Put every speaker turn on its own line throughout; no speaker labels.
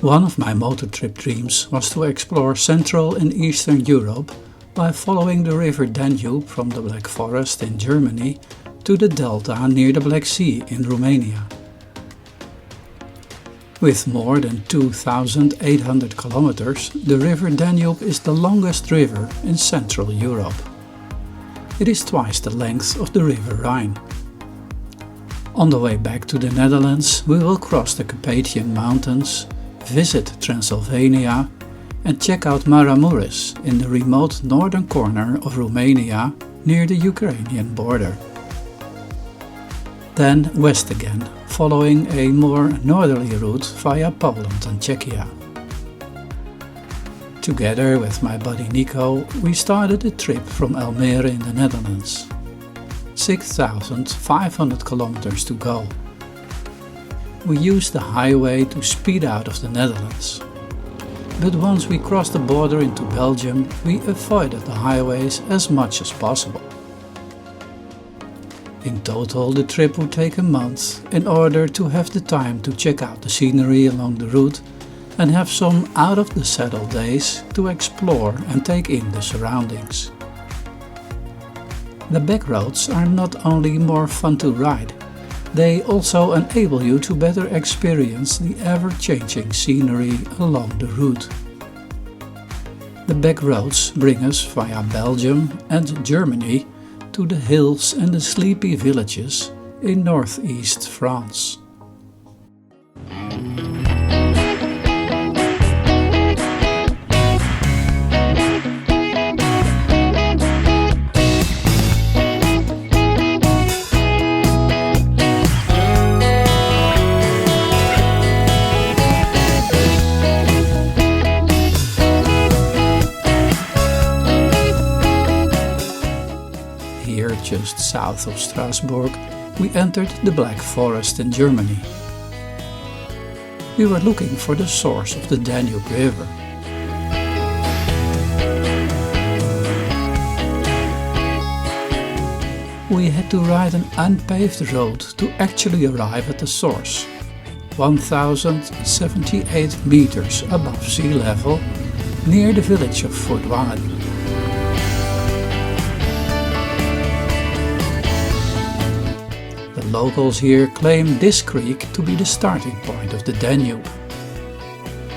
One of my motor trip dreams was to explore Central and Eastern Europe by following the river Danube from the Black Forest in Germany to the delta near the Black Sea in Romania. With more than 2,800 kilometers, the river Danube is the longest river in Central Europe. It is twice the length of the river Rhine. On the way back to the Netherlands, we will cross the Carpathian Mountains, visit Transylvania and check out Maramures in the remote northern corner of Romania near the Ukrainian border. Then west again, following a more northerly route via Poland and Czechia. Together with my buddy Nico, we started the trip from Almere in the Netherlands. 6,500 kilometers to go. We used the highway to speed out of the Netherlands. But once we crossed the border into Belgium, we avoided the highways as much as possible. In total, the trip would take a month in order to have the time to check out the scenery along the route and have some out-of-the-saddle days to explore and take in the surroundings. The back roads are not only more fun to ride, they also enable you to better experience the ever-changing scenery along the route. The back roads bring us via Belgium and Germany to the hills and the sleepy villages in northeast France. Just south of Strasbourg, we entered the Black Forest in Germany. We were looking for the source of the Danube River. We had to ride an unpaved road to actually arrive at the source, 1,078 meters above sea level, near the village of Furdwangen. Locals here claim this creek to be the starting point of the Danube.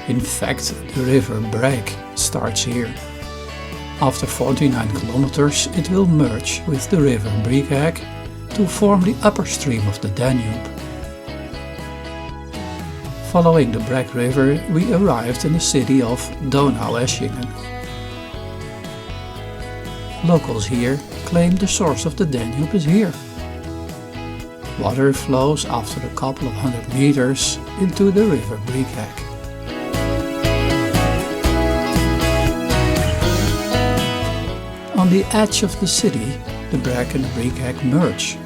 In fact, the river Breg starts here. After 49 kilometers, it will merge with the river Brigach to form the upper stream of the Danube. Following the Breg River, we arrived in the city of Donaueschingen. Locals here claim the source of the Danube is here. Water flows after a couple of hundred meters into the river Brigach. On the edge of the city, the Breg and the Brigach merge.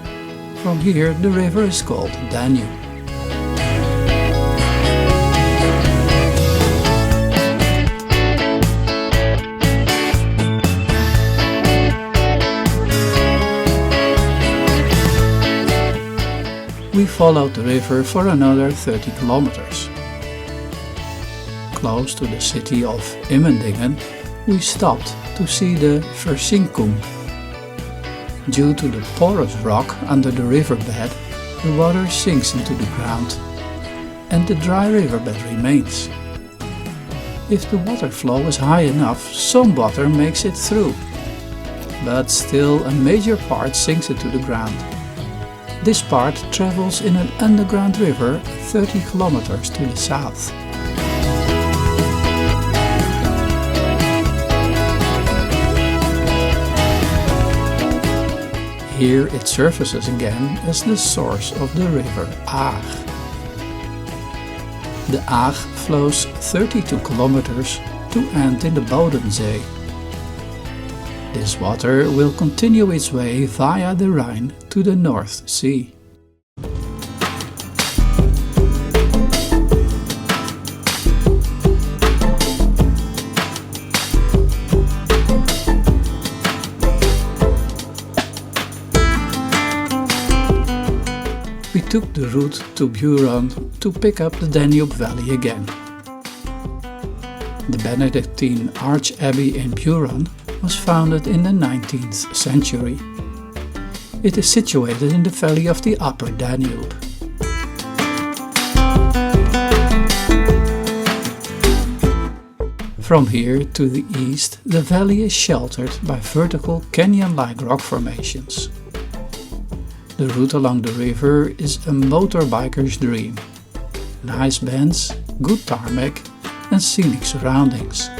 From here, the river is called Danube. We followed the river for another 30 kilometers. Close to the city of Immendingen, we stopped to see the Verzinkung. Due to the porous rock under the riverbed, the water sinks into the ground and the dry riverbed remains. If the water flow is high enough, some water makes it through, but still a major part sinks into the ground. This part travels in an underground river 30 kilometers to the south. Here it surfaces again as the source of the river Aag. The Aag flows 32 kilometers to end in the Bodensee. This water will continue its way via the Rhine to the North Sea. We took the route to Buron to pick up the Danube Valley again. The Benedictine Arch-Abbey in Buron was founded in the 19th century. It is situated in the valley of the Upper Danube. From here to the east, the valley is sheltered by vertical canyon-like rock formations. The route along the river is a motorbiker's dream. Nice bends, good tarmac and scenic surroundings.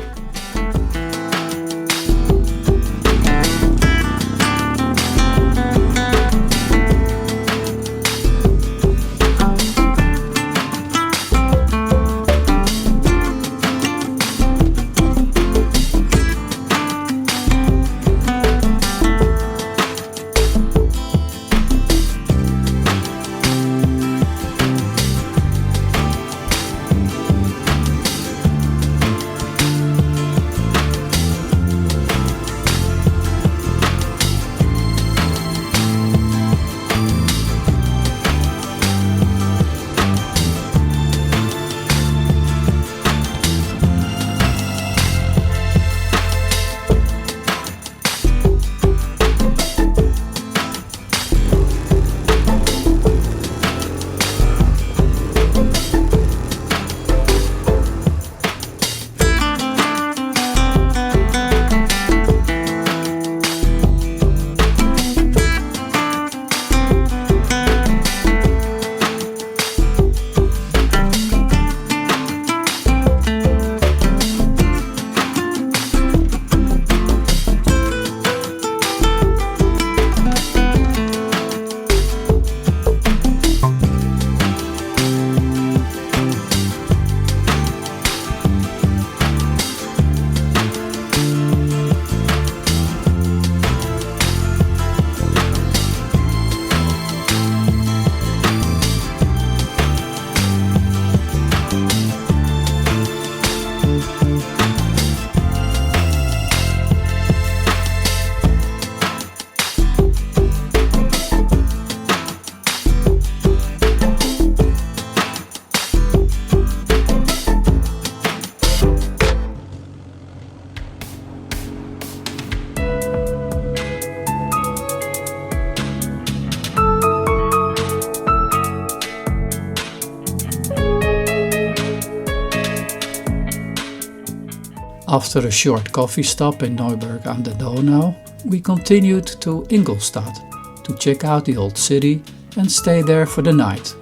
After a short coffee stop in Neuburg an der Donau, we continued to Ingolstadt to check out the old city and stay there for the night.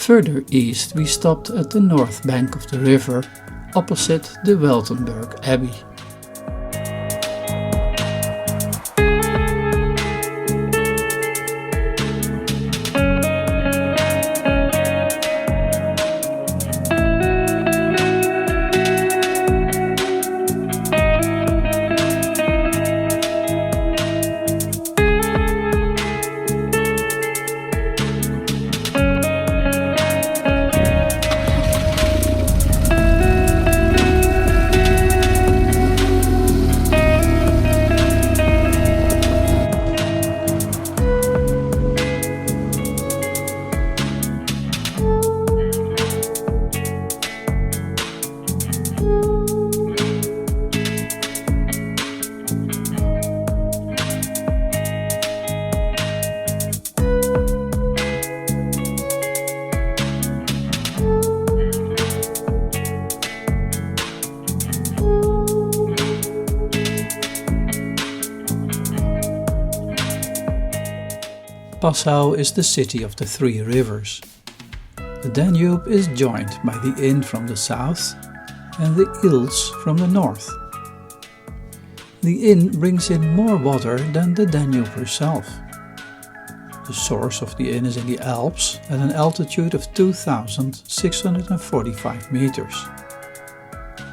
Further east we stopped at the north bank of the river, opposite the Weltenburg Abbey. Passau is the city of the three rivers. The Danube is joined by the Inn from the south and the Ilz from the north. The Inn brings in more water than the Danube herself. The source of the Inn is in the Alps at an altitude of 2,645 meters.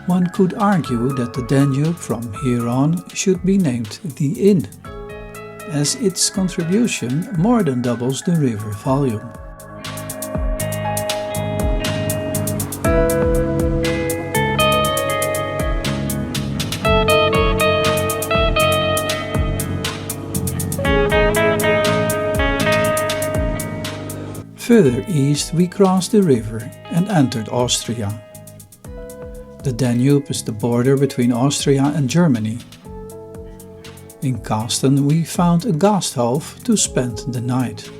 One could argue that the Danube from here on should be named the Inn, as its contribution more than doubles the river volume. Further east we crossed the river and entered Austria. The Danube is the border between Austria and Germany. In Kasten we found a Gasthof to spend the night.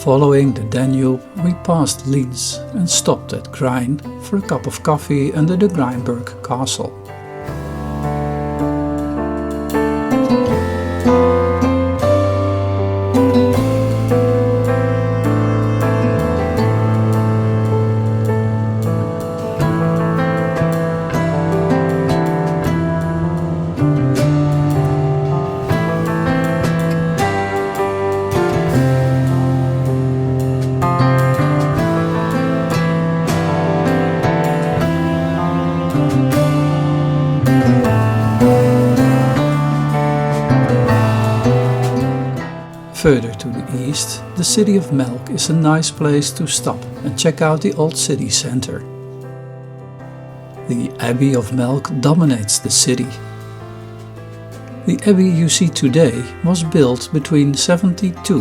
Following the Danube, we passed Linz and stopped at Grein for a cup of coffee under the Greinberg Castle. Further to the east, the city of Melk is a nice place to stop and check out the old city center. The Abbey of Melk dominates the city. The abbey you see today was built between 1772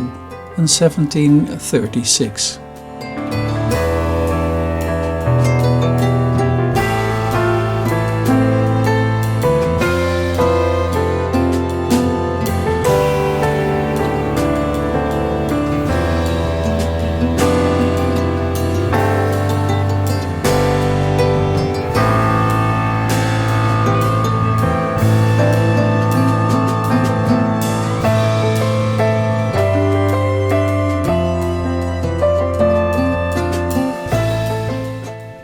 and 1736.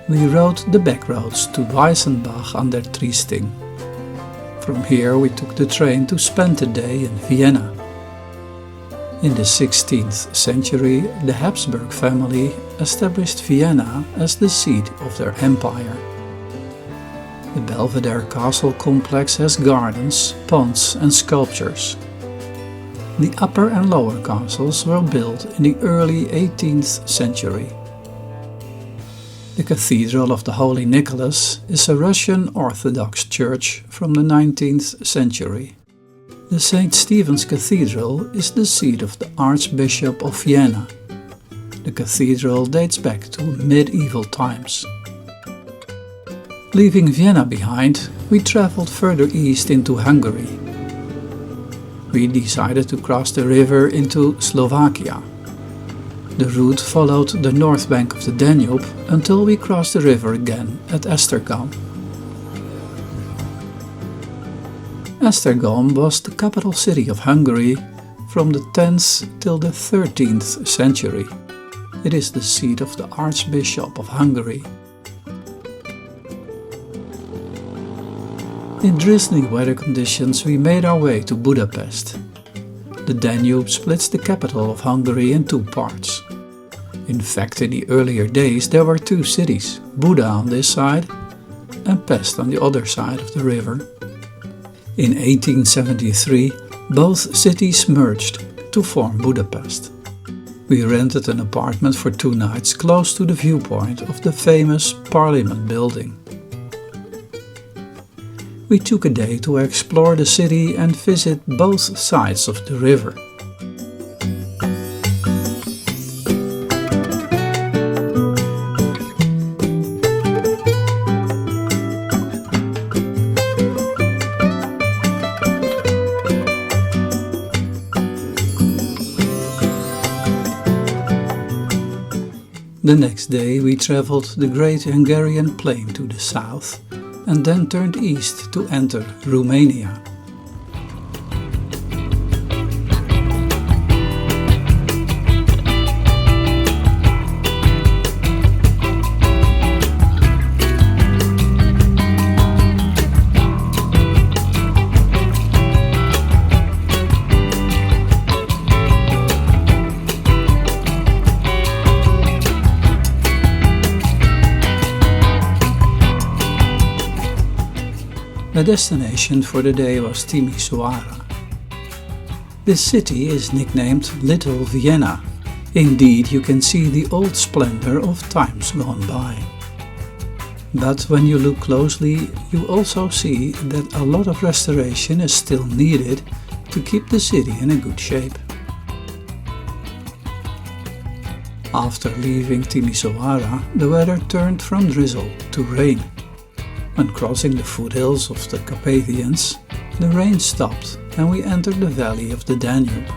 We rode the back roads to Weissenbach an der Triesting. From here we took the train to spend the day in Vienna. In the 16th century, the Habsburg family established Vienna as the seat of their empire. The Belvedere castle complex has gardens, ponds and sculptures. The upper and lower castles were built in the early 18th century. The Cathedral of the Holy Nicholas is a Russian Orthodox church from the 19th century. The St. Stephen's Cathedral is the seat of the Archbishop of Vienna. The cathedral dates back to medieval times. Leaving Vienna behind, we traveled further east into Hungary. We decided to cross the river into Slovakia. The route followed the north bank of the Danube until we crossed the river again at Esztergom. Esztergom was the capital city of Hungary from the 10th till the 13th century. It is the seat of the Archbishop of Hungary. In drizzling weather conditions we made our way to Budapest. The Danube splits the capital of Hungary in two parts. In fact, in the earlier days there were two cities, Buda on this side and Pest on the other side of the river. In 1873, both cities merged to form Budapest. We rented an apartment for 2 nights close to the viewpoint of the famous Parliament building. We took a day to explore the city and visit both sides of the river. The next day we traveled the Great Hungarian Plain to the south and then turned east to enter Romania. The destination for the day was Timisoara. This city is nicknamed Little Vienna. Indeed, you can see the old splendor of times gone by. But when you look closely, you also see that a lot of restoration is still needed to keep the city in a good shape. After leaving Timisoara, the weather turned from drizzle to rain. When crossing the foothills of the Carpathians, the rain stopped and we entered the valley of the Danube.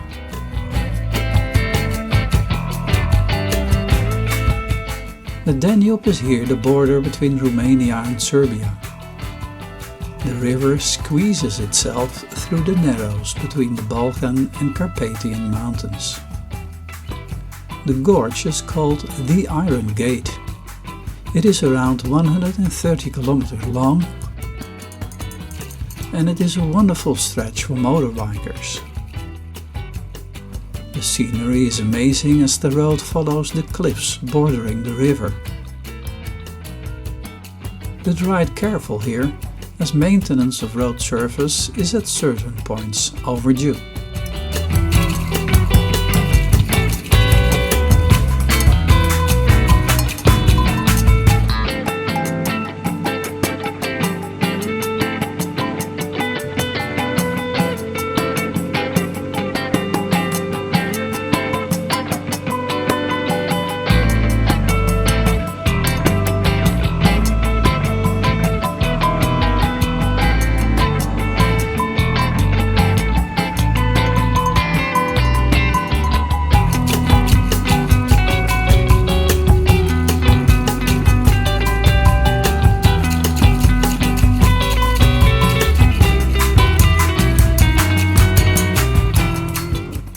The Danube is here the border between Romania and Serbia. The river squeezes itself through the narrows between the Balkan and Carpathian mountains. The gorge is called the Iron Gate. It is around 130 kilometers long and it is a wonderful stretch for motorbikers. The scenery is amazing as the road follows the cliffs bordering the river. But ride careful here, as maintenance of road surface is at certain points overdue.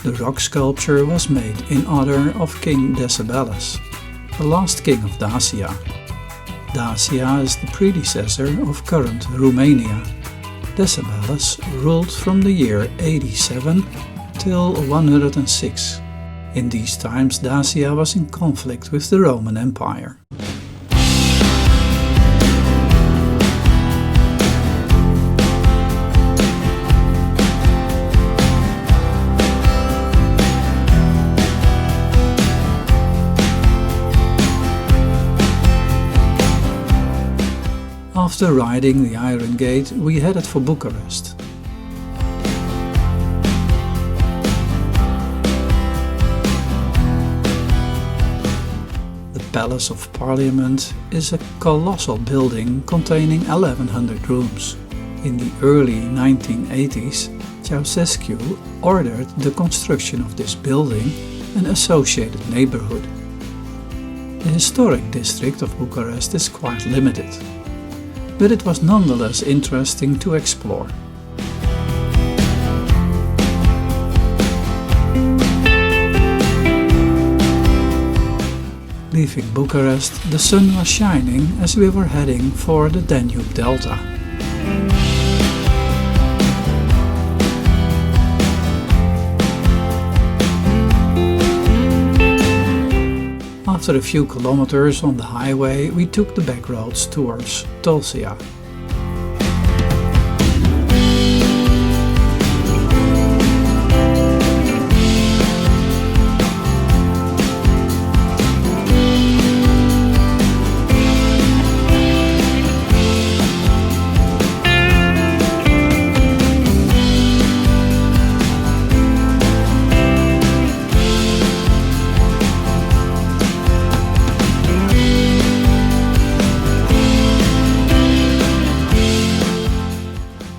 The rock sculpture was made in honor of King Decebales, the last king of Dacia. Dacia is the predecessor of current Romania. Decebales ruled from the year 87 till 106. In these times Dacia was in conflict with the Roman Empire. After riding the Iron Gate, we headed for Bucharest. The Palace of Parliament is a colossal building containing 1100 rooms. In the early 1980s, Ceausescu ordered the construction of this building and associated neighborhood. The historic district of Bucharest is quite limited, but it was nonetheless interesting to explore. Leaving Bucharest, the sun was shining as we were heading for the Danube Delta. After a few kilometers on the highway, we took the back roads towards Tulcea.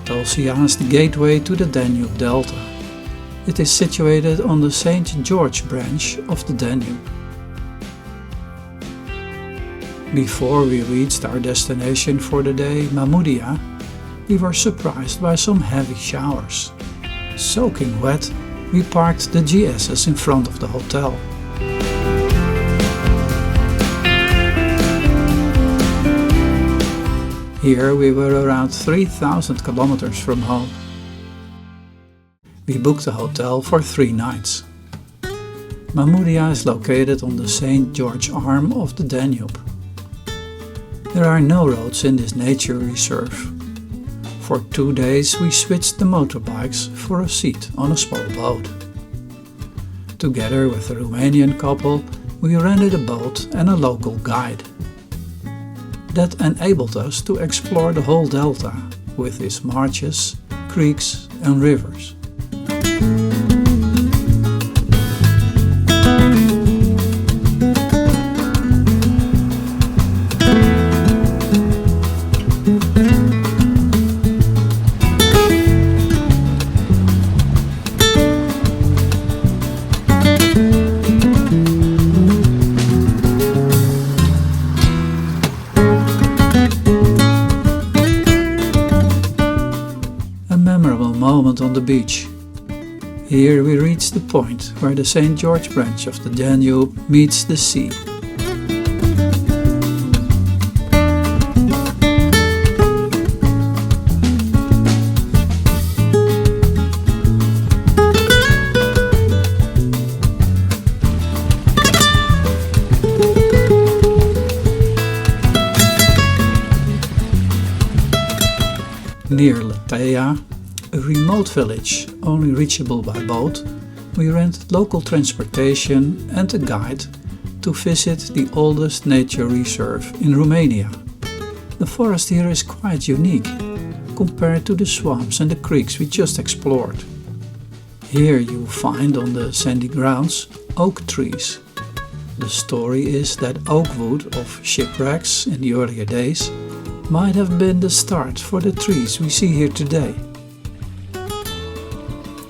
Tulcea is the gateway to the Danube Delta. It is situated on the St. George branch of the Danube. Before we reached our destination for the day, Mamudia, we were surprised by some heavy showers. Soaking wet, we parked the GS's in front of the hotel. Here we were around 3,000 kilometers from home. We booked a hotel for 3 nights. Mamudia is located on the St. George arm of the Danube. There are no roads in this nature reserve. For 2 days we switched the motorbikes for a seat on a small boat. Together with a Romanian couple, we rented a boat and a local guide. That enabled us to explore the whole delta with its marshes, creeks and rivers. Moment on the beach. Here we reach the point where the St. George branch of the Danube meets the sea. Near Letea, a remote village only reachable by boat, we rented local transportation and a guide to visit the oldest nature reserve in Romania. The forest here is quite unique compared to the swamps and the creeks we just explored. Here you find on the sandy grounds oak trees. The story is that oak wood of shipwrecks in the earlier days might have been the start for the trees we see here today.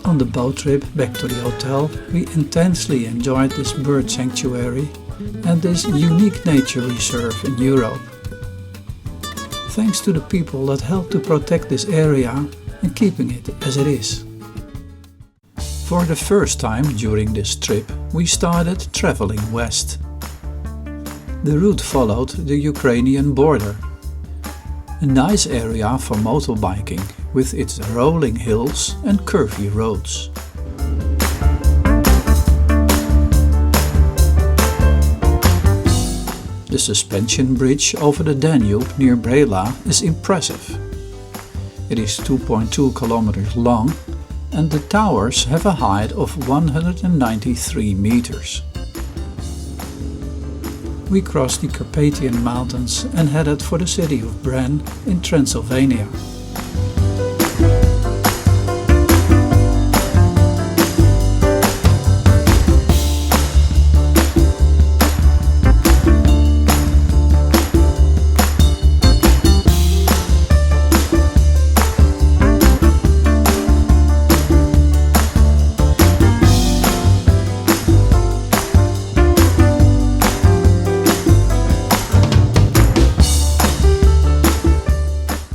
On the boat trip back to the hotel, we intensely enjoyed this bird sanctuary and this unique nature reserve in Europe. Thanks to the people that helped to protect this area and keeping it as it is. For the first time during this trip, we started traveling west. The route followed the Ukrainian border. A nice area for motorbiking with its rolling hills and curvy roads. The suspension bridge over the Danube near Brela is impressive. It is 2.2 kilometers long and the towers have a height of 193 meters. We crossed the Carpathian mountains and headed for the city of Bran in Transylvania.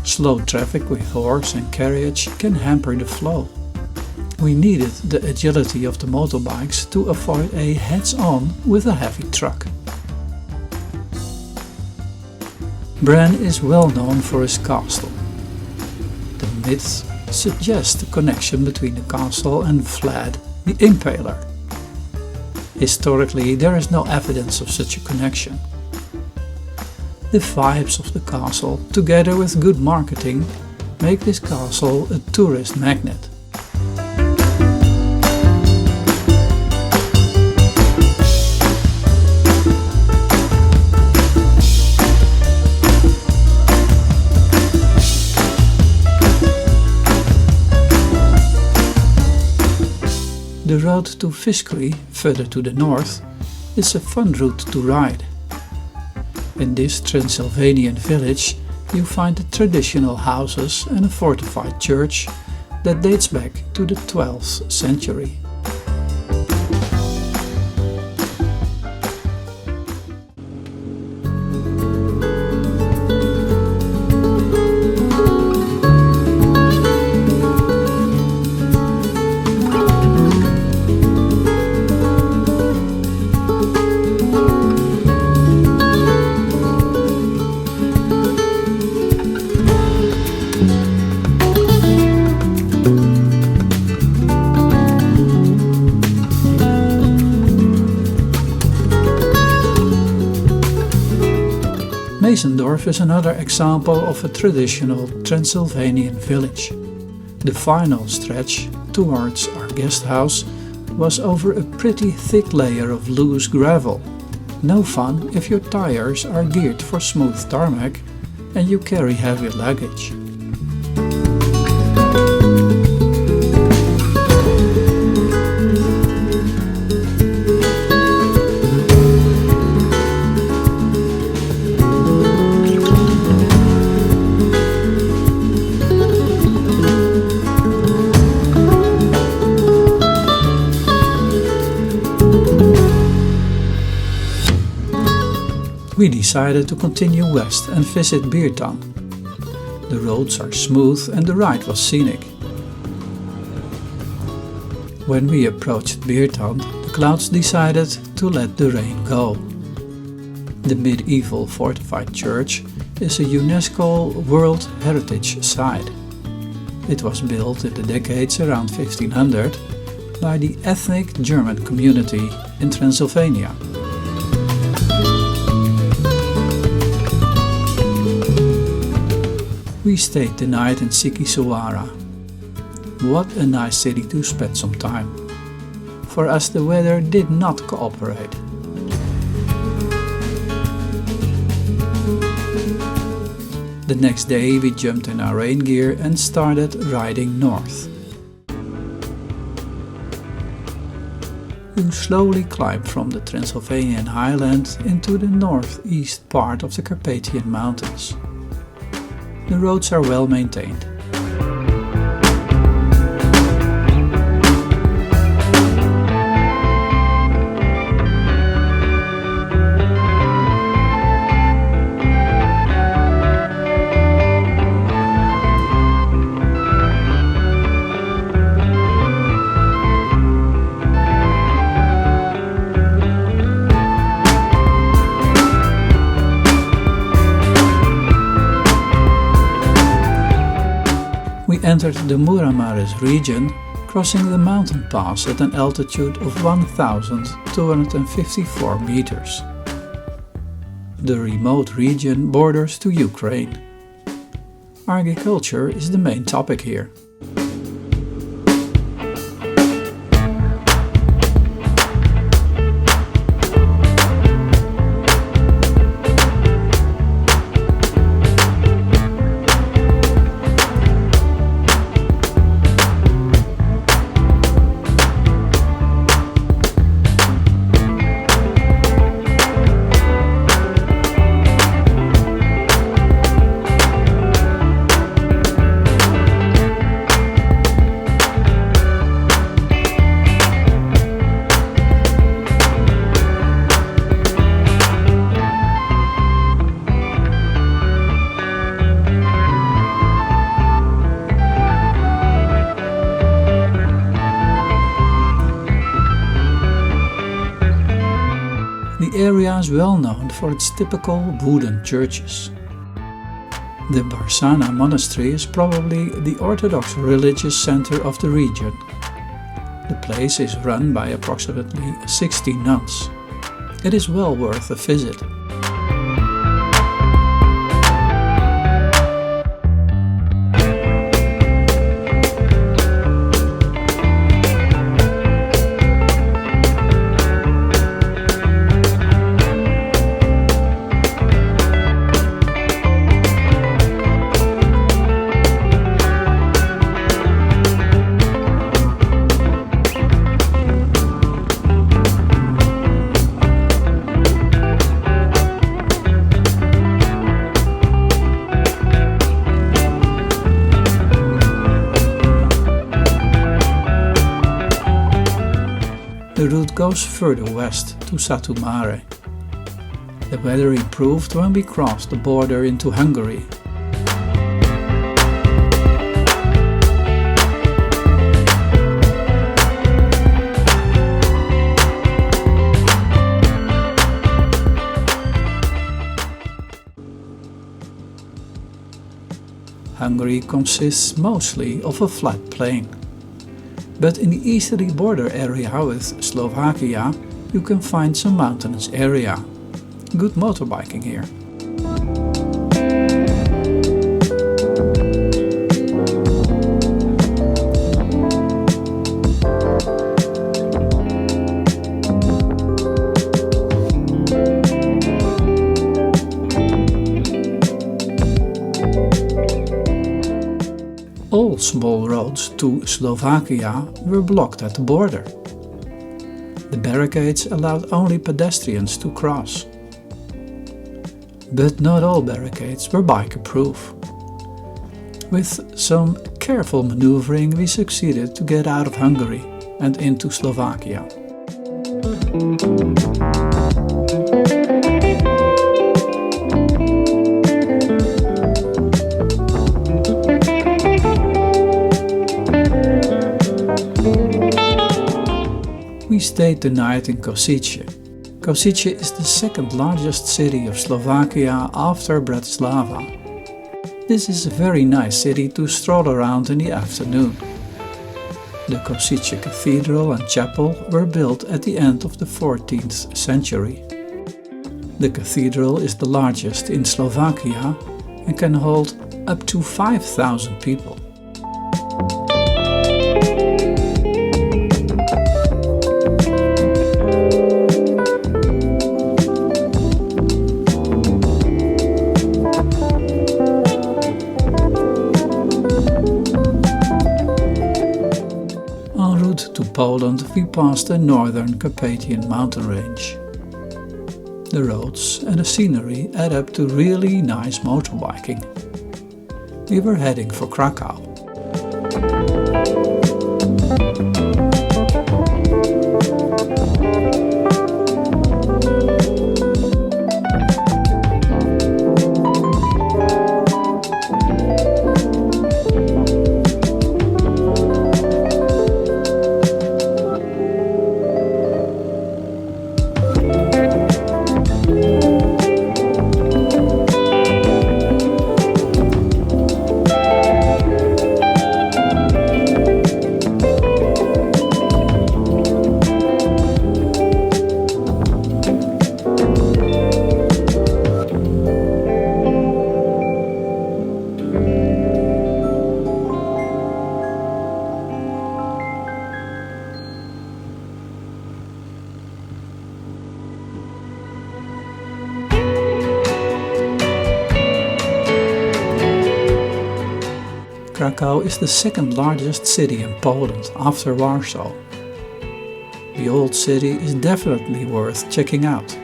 Slow traffic with horse and carriage can hamper the flow. We needed the agility of the motorbikes to avoid a heads-on with a heavy truck. Bran is well known for his castle. The myths suggest a connection between the castle and Vlad the Impaler. Historically, there is no evidence of such a connection. The vibes of the castle, together with good marketing, make this castle a tourist magnet. The road to Fiskry, further to the north, is a fun route to ride. In this Transylvanian village you find the traditional houses and a fortified church that dates back to the 12th century. Wiesenthorf is another example of a traditional Transylvanian village. The final stretch towards our guest house was over a pretty thick layer of loose gravel. No fun if your tires are geared for smooth tarmac and you carry heavy luggage. We decided to continue west and visit Beertan. The roads are smooth and the ride was scenic. When we approached Beertan, the clouds decided to let the rain go. The medieval fortified church is a UNESCO World Heritage Site. It was built in the decades around 1500 by the ethnic German community in Transylvania. We stayed the night in Timisoara. What a nice city to spend some time. For us the weather did not cooperate. The next day we jumped in our rain gear and started riding north. You slowly climb from the Transylvanian highland into the northeast part of the Carpathian mountains. The roads are well maintained. We entered the Maramures region, crossing the mountain pass at an altitude of 1,254 meters. The remote region borders to Ukraine. Agriculture is the main topic here. The area is well known for its typical wooden churches. The Barsana monastery is probably the Orthodox religious center of the region. The place is run by approximately 60 nuns. It is well worth a visit. The route goes further west to Satu Mare. The weather improved when we crossed the border into Hungary. Hungary consists mostly of a flat plain. But in the easterly border area with Slovakia, you can find some mountainous area. Good motorbiking here. All small roads to Slovakia were blocked at the border. The barricades allowed only pedestrians to cross. But not all barricades were biker-proof. With some careful maneuvering, we succeeded to get out of Hungary and into Slovakia. We stayed the night in Košice. Košice is the second largest city of Slovakia after Bratislava. This is a very nice city to stroll around in the afternoon. The Košice Cathedral and chapel were built at the end of the 14th century. The cathedral is the largest in Slovakia and can hold up to 5,000 people. To Poland, we passed the northern Carpathian mountain range. The roads and the scenery add up to really nice motorbiking. We were heading for Krakow. Krakow is the second largest city in Poland after Warsaw. The old city is definitely worth checking out.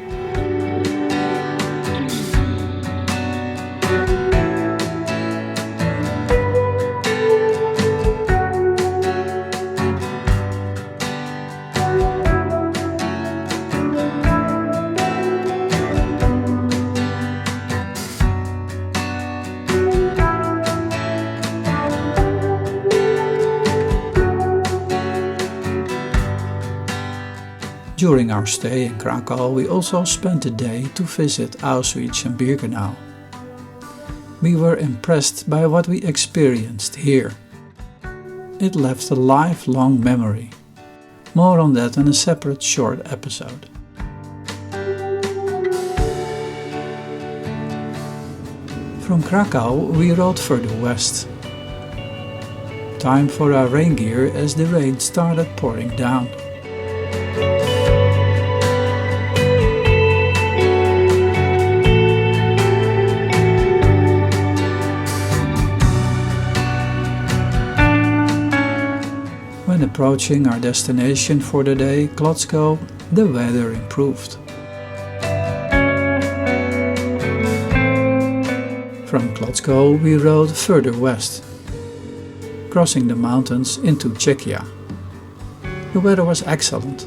During our stay in Krakow, we also spent a day to visit Auschwitz and Birkenau. We were impressed by what we experienced here. It left a lifelong memory. More on that in a separate short episode. From Krakow, we rode further west. Time for our rain gear as the rain started pouring down. When approaching our destination for the day, Klockow, the weather improved. From Klockow we rode further west, crossing the mountains into Czechia. The weather was excellent.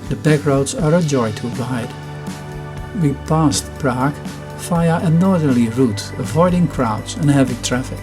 The back roads are a joy to ride. We passed Prague via a northerly route, avoiding crowds and heavy traffic.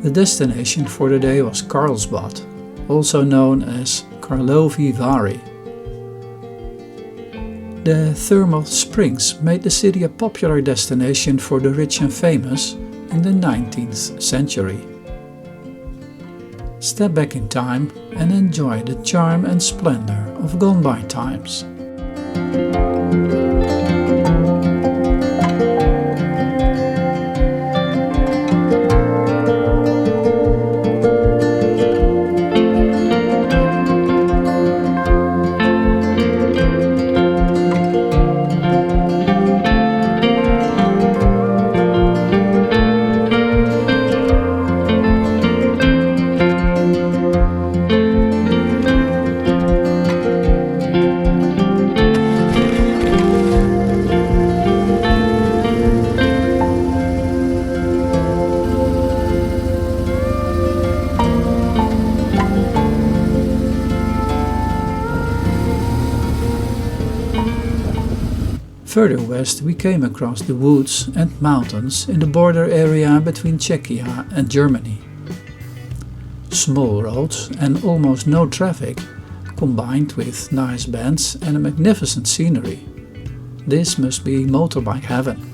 The destination for the day was Carlsbad, also known as Karlovy Vary. The thermal springs made the city a popular destination for the rich and famous in the 19th century. Step back in time and enjoy the charm and splendor of gone-by times. Further west we came across the woods and mountains in the border area between Czechia and Germany. Small roads and almost no traffic, combined with nice bands and a magnificent scenery. This must be motorbike heaven.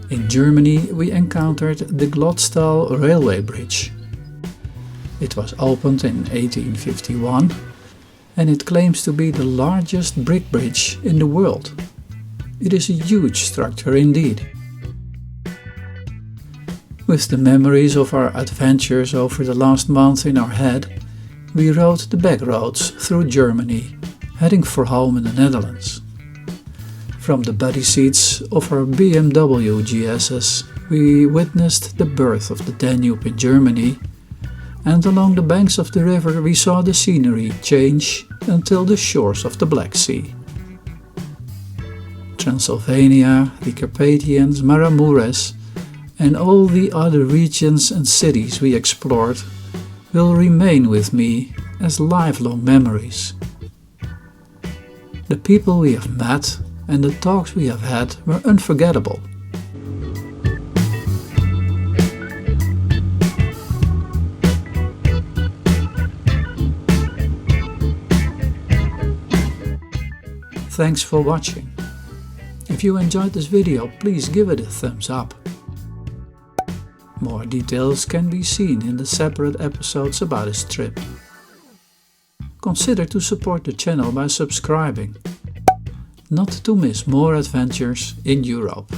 In Germany we encountered the Glottstal railway bridge. It was opened in 1851 and it claims to be the largest brick bridge in the world. It is a huge structure indeed. With the memories of our adventures over the last month in our head, we rode the back roads through Germany, heading for home in the Netherlands. From the buddy seats of our BMW GS's, we witnessed the birth of the Danube in Germany, and along the banks of the river we saw the scenery change until the shores of the Black Sea. Transylvania, the Carpathians, Maramures, and all the other regions and cities we explored will remain with me as lifelong memories. The people we have met and the talks we have had were unforgettable. Thanks for watching. If you enjoyed this video, please give it a thumbs up. More details can be seen in the separate episodes about this trip. Consider to support the channel by subscribing, not to miss more adventures in Europe.